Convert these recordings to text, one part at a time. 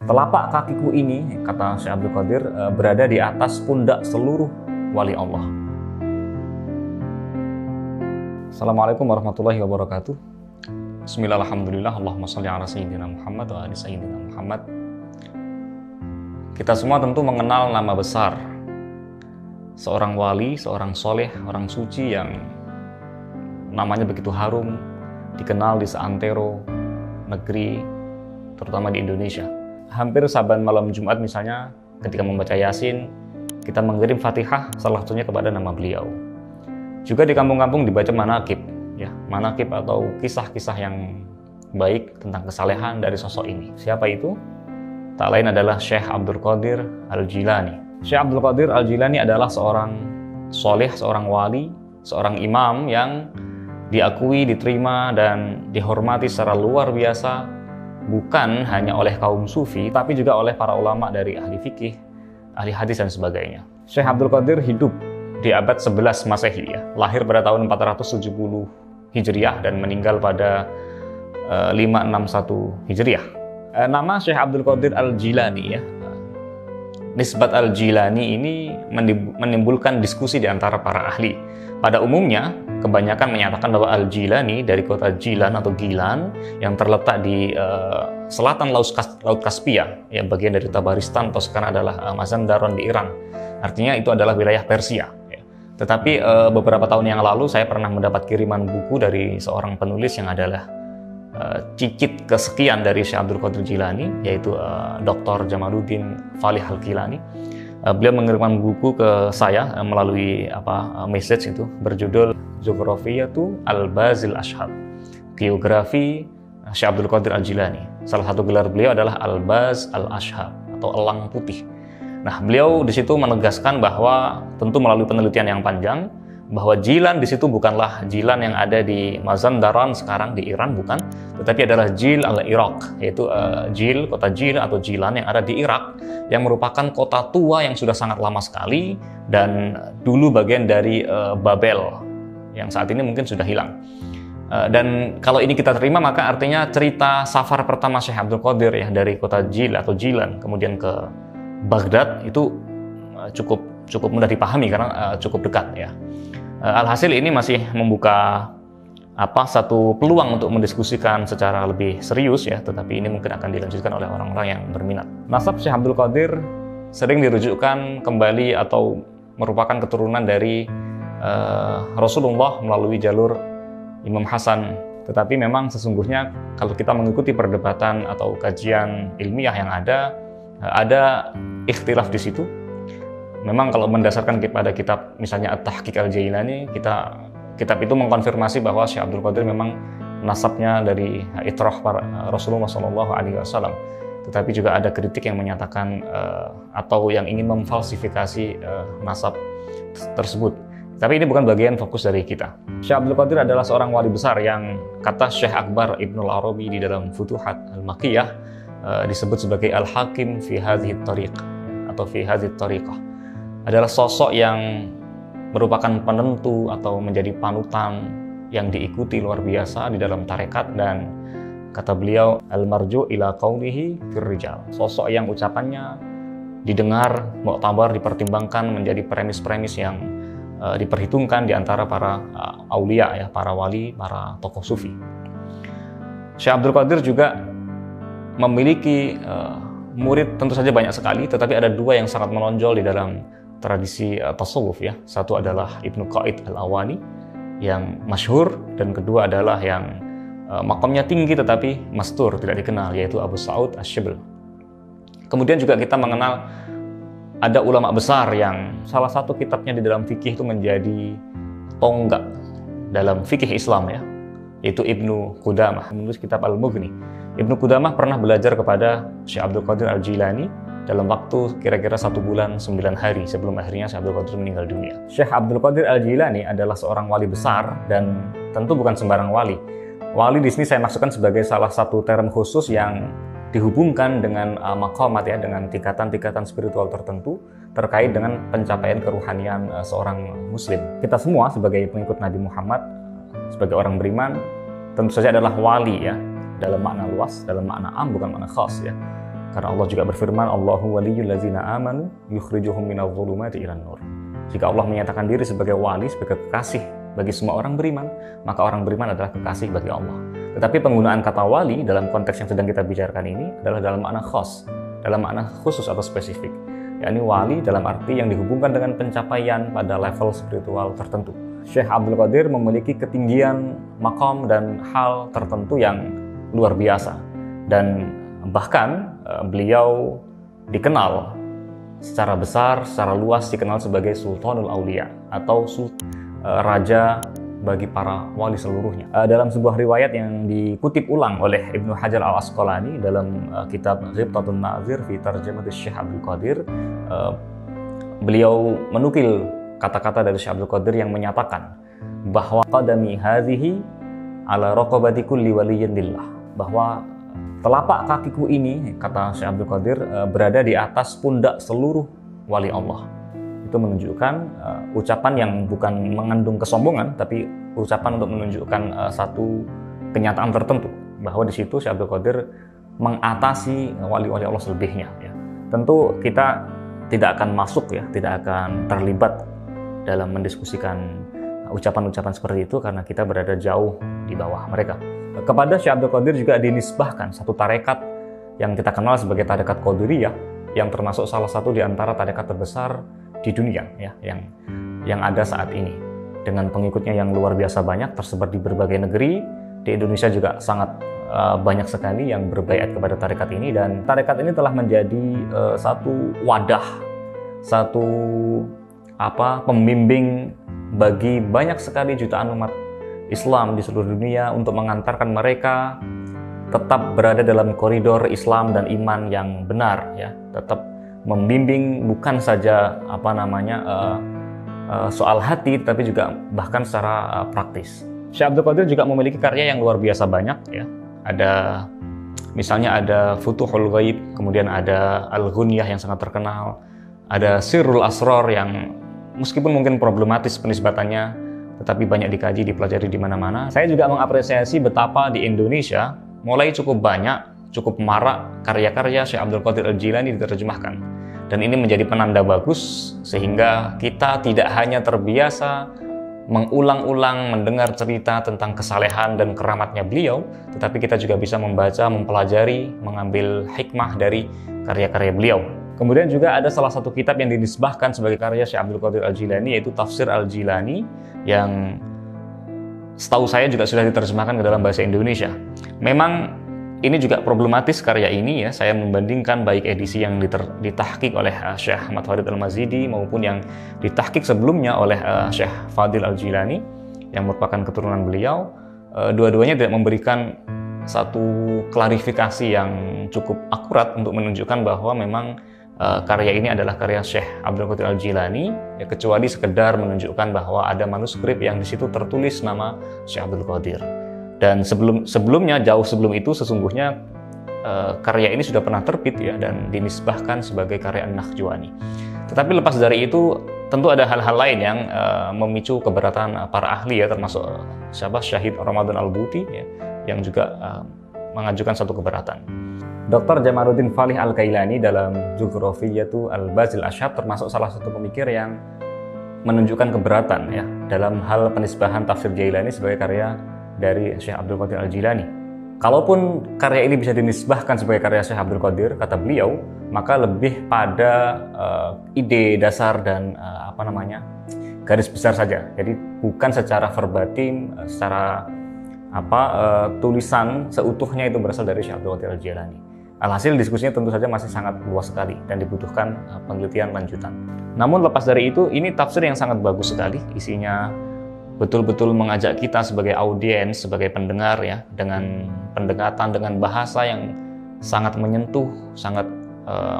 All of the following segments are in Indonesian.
Telapak kakiku ini, kata Syekh Abdul Qadir, berada di atas pundak seluruh wali Allah. Assalamualaikum warahmatullahi wabarakatuh. Bismillahirrahmanirrahim. Allahumma sholli ala sayyidina Muhammad wa ali sayyidina Muhammad. Kita semua tentu mengenal nama besar seorang wali, seorang soleh, orang suci yang namanya begitu harum, dikenal di seantero negeri, terutama di Indonesia. Hampir saban malam Jumat misalnya, ketika membaca Yasin, kita mengirim Fatihah salah satunya kepada nama beliau. Juga di kampung-kampung dibaca manaqib, ya, manaqib atau kisah-kisah yang baik tentang kesalehan dari sosok ini. Siapa itu? Tak lain adalah Syekh Abdul Qadir Al-Jilani. Syekh Abdul Qadir Al-Jilani adalah seorang soleh, seorang wali, seorang imam yang diakui, diterima, dan dihormati secara luar biasa, bukan hanya oleh kaum sufi, tapi juga oleh para ulama dari ahli fikih, ahli hadis, dan sebagainya. Syekh Abdul Qadir hidup di abad 11 Masehi, ya. Lahir pada tahun 470 Hijriah dan meninggal pada 561 Hijriah. Nama Syekh Abdul Qadir Al-Jilani, ya. Nisbat Al-Jilani ini menimbulkan diskusi di antara para ahli. Pada umumnya, kebanyakan menyatakan bahwa Al-Jilani dari kota Jilan atau Gilan yang terletak di selatan Laut Kaspia, yang bagian dari Tabaristan atau sekarang adalah Mazandaran di Iran. Artinya itu adalah wilayah Persia. Ya. Tetapi beberapa tahun yang lalu saya pernah mendapat kiriman buku dari seorang penulis yang adalah cicit kesekian dari Syekh Abdul Qadir Jilani, yaitu Dr. Jamaluddin Falih Al-Kilani. Beliau mengirimkan buku ke saya melalui message itu berjudul Jughrafiyatu Al-Bazil Ashhab, Geografi Syekh Abdul Qadir Al-Jilani. Salah satu gelar beliau adalah Al-Baz Al-Ashhab atau elang putih. Nah, beliau di situ menegaskan bahwa tentu melalui penelitian yang panjang bahwa Jilan di situ bukanlah Jilan yang ada di Mazandaran sekarang di Iran, bukan, tetapi adalah Jil al-Iraq, yaitu Jil, kota Jil atau Jilan yang ada di Irak, yang merupakan kota tua yang sudah sangat lama sekali dan dulu bagian dari Babel yang saat ini mungkin sudah hilang. Dan kalau ini kita terima, maka artinya cerita safar pertama Syekh Abdul Qadir, ya, dari kota Jil atau Jilan kemudian ke Baghdad itu cukup mudah dipahami karena cukup dekat, ya. Alhasil ini masih membuka satu peluang untuk mendiskusikan secara lebih serius, ya, tetapi ini mungkin akan dilanjutkan oleh orang-orang yang berminat. Nasab Syekh Abdul Qadir sering dirujukkan kembali atau merupakan keturunan dari Rasulullah melalui jalur Imam Hasan. Tetapi memang sesungguhnya kalau kita mengikuti perdebatan atau kajian ilmiah yang ada ikhtilaf di situ. Memang kalau mendasarkan kepada kitab misalnya At-Tahqiq Al-Jailani, kitab itu mengkonfirmasi bahwa Syekh Abdul Qadir memang nasabnya dari itrah Rasulullah SAW. Tetapi juga ada kritik yang menyatakan atau yang ingin memfalsifikasi nasab tersebut. Tapi ini bukan bagian fokus dari kita. Syekh Abdul Qadir adalah seorang wali besar yang kata Syekh Akbar Ibnul Arabi di dalam Futuhat Al-Makkiyah disebut sebagai Al-Hakim fi hadhihi tariq atau fi hadhihi tariqah. Adalah sosok yang merupakan penentu atau menjadi panutan yang diikuti luar biasa di dalam tarekat, dan kata beliau al-marju ila qaulihi firrijal, sosok yang ucapannya didengar, muktabar, dipertimbangkan, menjadi premis-premis yang diperhitungkan di antara para aulia, ya, para wali, para tokoh sufi. Syekh Abdul Qadir juga memiliki murid tentu saja banyak sekali, tetapi ada dua yang sangat menonjol di dalam tradisi tasawuf, ya. Satu adalah Ibnu Qaid Al-Awani yang masyhur, dan kedua adalah yang makamnya tinggi tetapi mastur, tidak dikenal, yaitu Abu Sa'ud Asy-Syibl. Kemudian juga kita mengenal ada ulama besar yang salah satu kitabnya di dalam fikih itu menjadi tonggak dalam fikih Islam, ya, yaitu Ibnu Qudamah, menulis kitab Al-Mughni. Ibnu Qudamah pernah belajar kepada Syekh Abdul Qadir Al-Jilani dalam waktu kira-kira 1 bulan 9 hari sebelum akhirnya Syekh Abdul Qadir meninggal dunia. Syekh Abdul Qadir Al-Jilani adalah seorang wali besar dan tentu bukan sembarang wali. Wali di sini saya maksudkan sebagai salah satu term khusus yang dihubungkan dengan maqamat, ya, dengan tingkatan-tingkatan spiritual tertentu terkait dengan pencapaian keruhanian seorang muslim. Kita semua sebagai pengikut Nabi Muhammad, sebagai orang beriman, tentu saja adalah wali, ya, dalam makna luas, dalam makna am, bukan makna khas, ya. Karena Allah juga berfirman, Allahu waliyul ladzina amanu yukhrijuhum minadh dhulumati ilan nur. Jika Allah menyatakan diri sebagai wali, sebagai kekasih bagi semua orang beriman, maka orang beriman adalah kekasih bagi Allah. Tetapi penggunaan kata wali dalam konteks yang sedang kita bicarakan ini adalah dalam makna khas, dalam makna khusus atau spesifik. Yakni wali dalam arti yang dihubungkan dengan pencapaian pada level spiritual tertentu. Syekh Abdul Qadir memiliki ketinggian maqam dan hal tertentu yang luar biasa. Dan bahkan beliau dikenal secara besar, secara luas dikenal sebagai Sultanul Aulia atau raja bagi para wali seluruhnya. Dalam sebuah riwayat yang dikutip ulang oleh Ibnu Hajar Al-Asqalani dalam kitab Ghibtatun Nazir fi Tarjamati Syekh Abdul Qadir, beliau menukil kata-kata dari Syekh Abdul Qadir yang menyatakan bahwa qadami hadhihi ala raqabati kulli waliyyin lillah, bahwa telapak kakiku ini, kata Syekh Abdul Qadir, berada di atas pundak seluruh wali Allah. Itu menunjukkan ucapan yang bukan mengandung kesombongan, tapi ucapan untuk menunjukkan satu kenyataan tertentu, bahwa di situ Syekh Abdul Qadir mengatasi wali-wali Allah selebihnya. Ya. Tentu kita tidak akan masuk, ya, tidak akan terlibat dalam mendiskusikan ucapan-ucapan seperti itu karena kita berada jauh di bawah mereka. Kepada Syekh Abdul Qadir juga dinisbahkan satu tarekat yang kita kenal sebagai tarekat Qadiriyah, yang termasuk salah satu di antara tarekat terbesar di dunia, ya, yang ada saat ini, dengan pengikutnya yang luar biasa banyak tersebar di berbagai negeri. Di Indonesia juga sangat banyak sekali yang berbaiat kepada tarekat ini, dan tarekat ini telah menjadi satu wadah, satu pembimbing bagi banyak sekali jutaan umat Islam di seluruh dunia untuk mengantarkan mereka tetap berada dalam koridor Islam dan iman yang benar, ya, tetap membimbing bukan saja soal hati, tapi juga bahkan secara praktis. Syekh Abdul Qadir juga memiliki karya yang luar biasa banyak, ya. Misalnya ada Futuhul Ghaib, kemudian ada Al-Ghunyah yang sangat terkenal, ada Sirrul Asrar yang meskipun mungkin problematis penisbatannya, tetapi banyak dikaji, dipelajari di mana-mana. Saya juga mengapresiasi betapa di Indonesia mulai cukup banyak, cukup marak karya-karya Syekh Abdul Qadir Al-Jilani diterjemahkan. Dan ini menjadi penanda bagus sehingga kita tidak hanya terbiasa mengulang-ulang mendengar cerita tentang kesalehan dan keramatnya beliau, tetapi kita juga bisa membaca, mempelajari, mengambil hikmah dari karya-karya beliau. Kemudian juga ada salah satu kitab yang dinisbahkan sebagai karya Syekh Abdul Qadir Al-Jilani, yaitu Tafsir Al-Jilani, yang setahu saya juga sudah diterjemahkan ke dalam bahasa Indonesia. Memang ini juga problematis karya ini, ya. Saya membandingkan baik edisi yang ditahqiq oleh Syekh Ahmad Farid Al-Mazidi maupun yang ditahqiq sebelumnya oleh Syekh Fadil Al-Jilani yang merupakan keturunan beliau. Dua-duanya tidak memberikan satu klarifikasi yang cukup akurat untuk menunjukkan bahwa memang karya ini adalah karya Syekh Abdul Qadir Al-Jilani, ya, kecuali sekedar menunjukkan bahwa ada manuskrip yang di situ tertulis nama Syekh Abdul Qadir. Dan sebelumnya, jauh sebelum itu sesungguhnya karya ini sudah pernah terbit, ya, dan dinisbahkan sebagai karya An-Nakhjuani. Tetapi lepas dari itu tentu ada hal-hal lain yang memicu keberatan para ahli, ya, termasuk Syahid Ramadan Al-Buti, ya, yang juga mengajukan satu keberatan. Dr. Jamaluddin Falih Al-Kailani dalam Jughrafiyatu Al-Bazil Asyab termasuk salah satu pemikir yang menunjukkan keberatan, ya, dalam hal penisbahan tafsir Jailani sebagai karya dari Syekh Abdul Qadir Al-Jilani. Kalaupun karya ini bisa dinisbahkan sebagai karya Syekh Abdul Qadir, kata beliau, maka lebih pada ide dasar dan garis besar saja. Jadi bukan secara verbatim, secara tulisan seutuhnya itu berasal dari Syekh Abdul Qadir Al-Jilani. Alhasil diskusinya tentu saja masih sangat luas sekali dan dibutuhkan penelitian lanjutan. Namun lepas dari itu, ini tafsir yang sangat bagus sekali, isinya betul-betul mengajak kita sebagai audiens, sebagai pendengar, ya, dengan pendekatan, dengan bahasa yang sangat menyentuh, sangat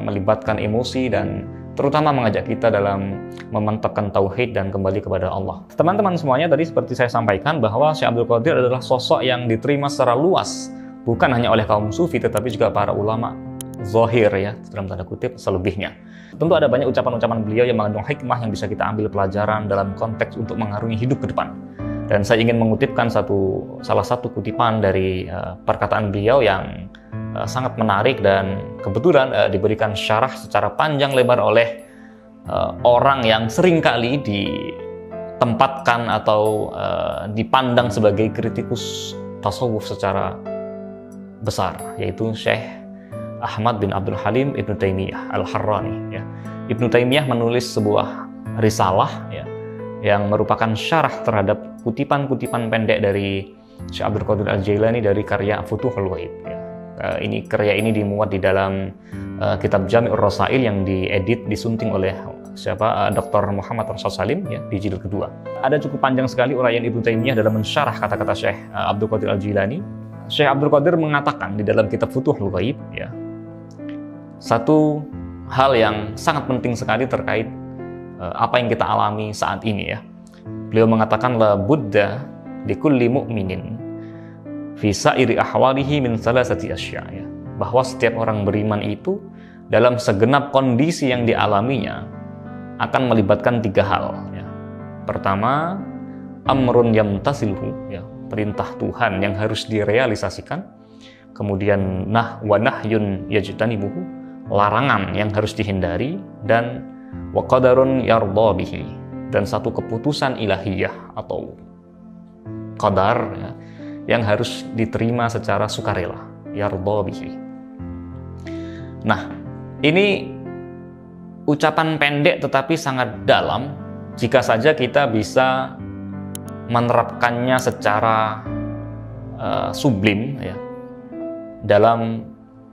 melibatkan emosi, dan terutama mengajak kita dalam memantapkan tauhid dan kembali kepada Allah. Teman-teman semuanya, tadi seperti saya sampaikan bahwa Syekh Abdul Qadir adalah sosok yang diterima secara luas, bukan hanya oleh kaum sufi, tetapi juga para ulama zahir, ya, dalam tanda kutip, selebihnya. Tentu ada banyak ucapan-ucapan beliau yang mengandung hikmah yang bisa kita ambil pelajaran dalam konteks untuk mengarungi hidup ke depan. Dan saya ingin mengutipkan salah satu kutipan dari perkataan beliau yang sangat menarik dan kebetulan diberikan syarah secara panjang lebar oleh orang yang seringkali ditempatkan atau dipandang sebagai kritikus tasawuf secara besar, yaitu Syekh Ahmad bin Abdul Halim Ibnu Taimiyah Al-Harrani. Ya. Ibnu Taimiyah menulis sebuah risalah ya, yang merupakan syarah terhadap kutipan-kutipan pendek dari Syekh Abdul Qadir Al-Jailani dari karya Futuhul Ghaib. Ya. Karya ini dimuat di dalam kitab Jami'ur Rasail yang diedit, disunting oleh Dr. Muhammad Rasul Salim ya, di jilid kedua. Ada cukup panjang sekali uraian Ibnu Taimiyah dalam mensyarah kata-kata Syekh Abdul Qadir Al-Jilani. Syekh Abdul Qadir mengatakan di dalam kitab Futuhul Ghaib ya, satu hal yang sangat penting sekali terkait apa yang kita alami saat ini ya. Beliau mengatakan la budda likulli mu'minin fi sa'iri ahwalihi min salasati asya ya. Bahwa setiap orang beriman itu dalam segenap kondisi yang dialaminya akan melibatkan tiga hal ya. Pertama, amrun yamtasilhu ya, perintah Tuhan yang harus direalisasikan. Kemudian wa nahyun yajtanibuhu, larangan yang harus dihindari, dan wa qadarun yardha bihi, dan satu keputusan ilahiyah atau qadar ya, yang harus diterima secara sukarela, yardha bihi. Nah, ini ucapan pendek tetapi sangat dalam jika saja kita bisa menerapkannya secara sublim ya, dalam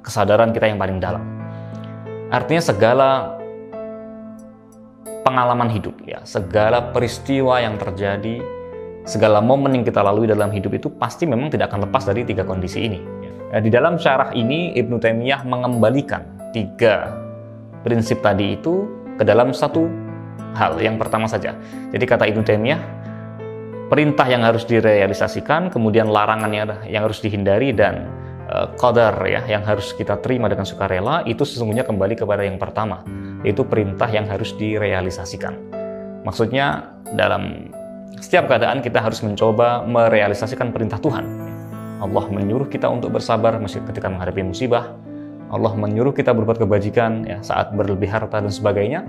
kesadaran kita yang paling dalam. Artinya segala pengalaman hidup ya, segala peristiwa yang terjadi, segala momen yang kita lalui dalam hidup itu pasti memang tidak akan lepas dari tiga kondisi ini ya. Di dalam syarah ini Ibnu Taimiyah mengembalikan tiga prinsip tadi itu ke dalam satu hal yang pertama saja. Jadi kata Ibnu Taimiyah, perintah yang harus direalisasikan, kemudian larangan yang harus dihindari, dan qadar ya yang harus kita terima dengan sukarela, itu sesungguhnya kembali kepada yang pertama, yaitu perintah yang harus direalisasikan. Maksudnya dalam setiap keadaan kita harus mencoba merealisasikan perintah Tuhan. Allah menyuruh kita untuk bersabar ketika menghadapi musibah. Allah menyuruh kita berbuat kebajikan ya, saat berlebih harta dan sebagainya.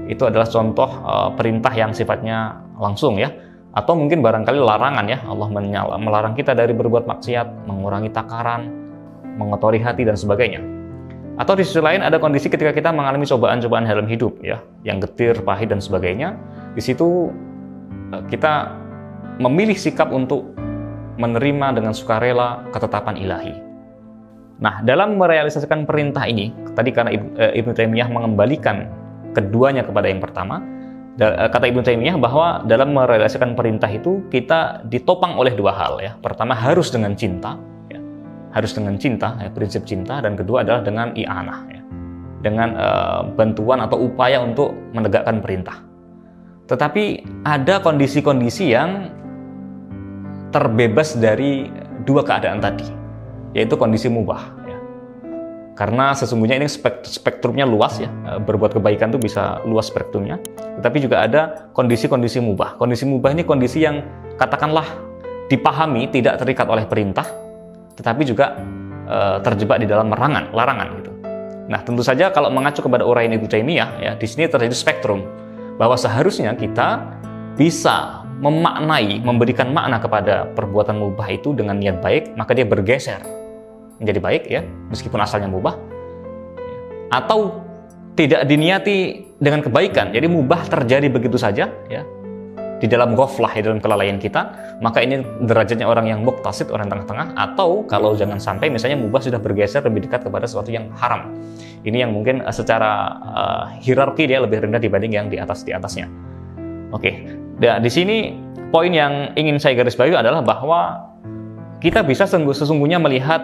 Itu adalah contoh perintah yang sifatnya langsung ya. Atau mungkin barangkali larangan ya. Allah melarang kita dari berbuat maksiat, mengurangi takaran, mengotori hati dan sebagainya. Atau di sisi lain ada kondisi ketika kita mengalami cobaan-cobaan dalam hidup ya, yang getir, pahit dan sebagainya. Di situ kita memilih sikap untuk menerima dengan sukarela ketetapan ilahi. Nah, dalam merealisasikan perintah ini, tadi karena Ibnu Taimiyah mengembalikan keduanya kepada yang pertama, kata Ibnu Taimiyah bahwa dalam merealisasikan perintah itu kita ditopang oleh dua hal ya. Pertama, harus dengan cinta ya. Harus dengan cinta ya, prinsip cinta, dan kedua adalah dengan i'anah ya. Dengan bantuan atau upaya untuk menegakkan perintah. Tetapi ada kondisi-kondisi yang terbebas dari dua keadaan tadi, yaitu kondisi mubah ya. Karena sesungguhnya ini spektrumnya luas ya, berbuat kebaikan itu bisa luas spektrumnya. Tetapi juga ada kondisi-kondisi mubah. Kondisi mubah ini kondisi yang katakanlah dipahami tidak terikat oleh perintah, tetapi juga terjebak di dalam larangan gitu. Nah, tentu saja kalau mengacu kepada uraian Ibnu Taimiyah ya, di sini terjadi spektrum bahwa seharusnya kita bisa memaknai, memberikan makna kepada perbuatan mubah itu dengan niat baik, maka dia bergeser menjadi baik ya, meskipun asalnya mubah. Atau tidak diniati dengan kebaikan, jadi mubah terjadi begitu saja ya, di dalam ghaflah, di dalam kelalaian kita, maka ini derajatnya orang yang muqtasid, orang tengah-tengah. Atau kalau jangan sampai misalnya mubah sudah bergeser lebih dekat kepada sesuatu yang haram. Ini yang mungkin secara hierarki dia lebih rendah dibanding yang di atasnya. Oke. Nah, di sini poin yang ingin saya garis bawahi adalah bahwa kita bisa sesungguhnya melihat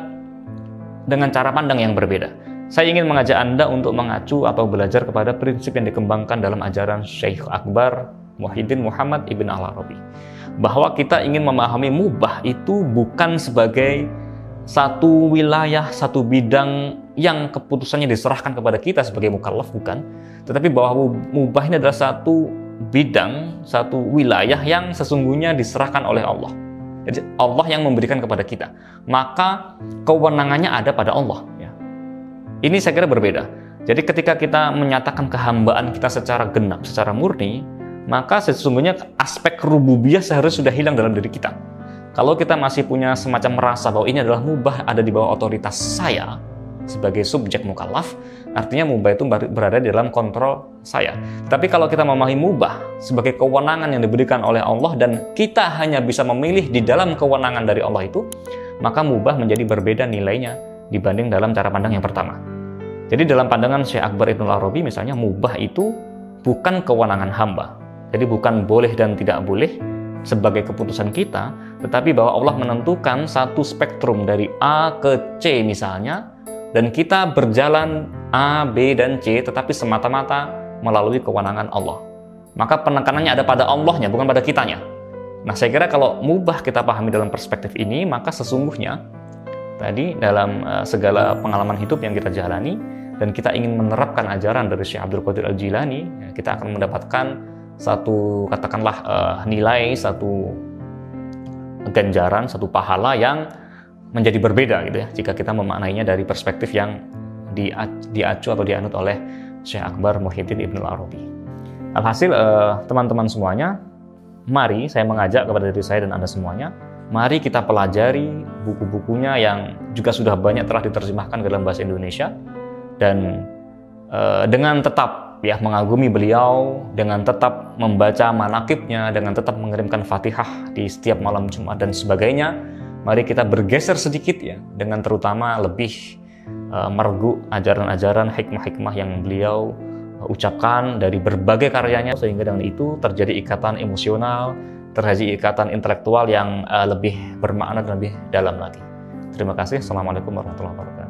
dengan cara pandang yang berbeda. Saya ingin mengajak Anda untuk mengacu atau belajar kepada prinsip yang dikembangkan dalam ajaran Syekh Akbar Muhyiddin Muhammad Ibn Al-Arabi, bahwa kita ingin memahami mubah itu bukan sebagai satu wilayah, satu bidang yang keputusannya diserahkan kepada kita sebagai mukallaf, bukan, tetapi bahwa mubah ini adalah satu bidang, satu wilayah yang sesungguhnya diserahkan oleh Allah. Jadi Allah yang memberikan kepada kita. Maka kewenangannya ada pada Allah. Ya. Ini saya kira berbeda. Jadi ketika kita menyatakan kehambaan kita secara genap, secara murni, maka sesungguhnya aspek rububiyah seharusnya sudah hilang dalam diri kita. Kalau kita masih punya semacam merasa bahwa ini adalah mubah ada di bawah otoritas saya sebagai subjek mukallaf, artinya mubah itu berada di dalam kontrol saya. Tapi kalau kita memahami mubah sebagai kewenangan yang diberikan oleh Allah dan kita hanya bisa memilih di dalam kewenangan dari Allah itu, maka mubah menjadi berbeda nilainya dibanding dalam cara pandang yang pertama. Jadi dalam pandangan Syekh Akbar Ibnul Arabi misalnya, mubah itu bukan kewenangan hamba. Jadi bukan boleh dan tidak boleh sebagai keputusan kita, tetapi bahwa Allah menentukan satu spektrum dari A ke C misalnya, dan kita berjalan A, B, dan C, tetapi semata-mata melalui kewenangan Allah. Maka penekanannya ada pada Allahnya, bukan pada kitanya. Nah, saya kira kalau mubah kita pahami dalam perspektif ini, maka sesungguhnya tadi dalam segala pengalaman hidup yang kita jalani, dan kita ingin menerapkan ajaran dari Syekh Abdul Qadir Al-Jilani, kita akan mendapatkan satu, katakanlah nilai, satu ganjaran, satu pahala yang menjadi berbeda gitu ya, jika kita memaknainya dari perspektif yang diacu atau dianut oleh Syekh Akbar Muhyiddin Ibnul Arabi. Alhasil teman-teman semuanya, mari saya mengajak kepada diri saya dan Anda semuanya, mari kita pelajari buku-bukunya yang juga sudah banyak telah diterjemahkan ke dalam bahasa Indonesia, dan dengan tetap ya mengagumi beliau, dengan tetap membaca manaqibnya, dengan tetap mengirimkan Fatihah di setiap malam Jumat dan sebagainya, mari kita bergeser sedikit ya, dengan terutama lebih mergu ajaran-ajaran hikmah-hikmah yang beliau ucapkan dari berbagai karyanya, sehingga dengan itu terjadi ikatan emosional, terjadi ikatan intelektual yang lebih bermakna dan lebih dalam lagi. Terima kasih. Assalamualaikum warahmatullahi wabarakatuh.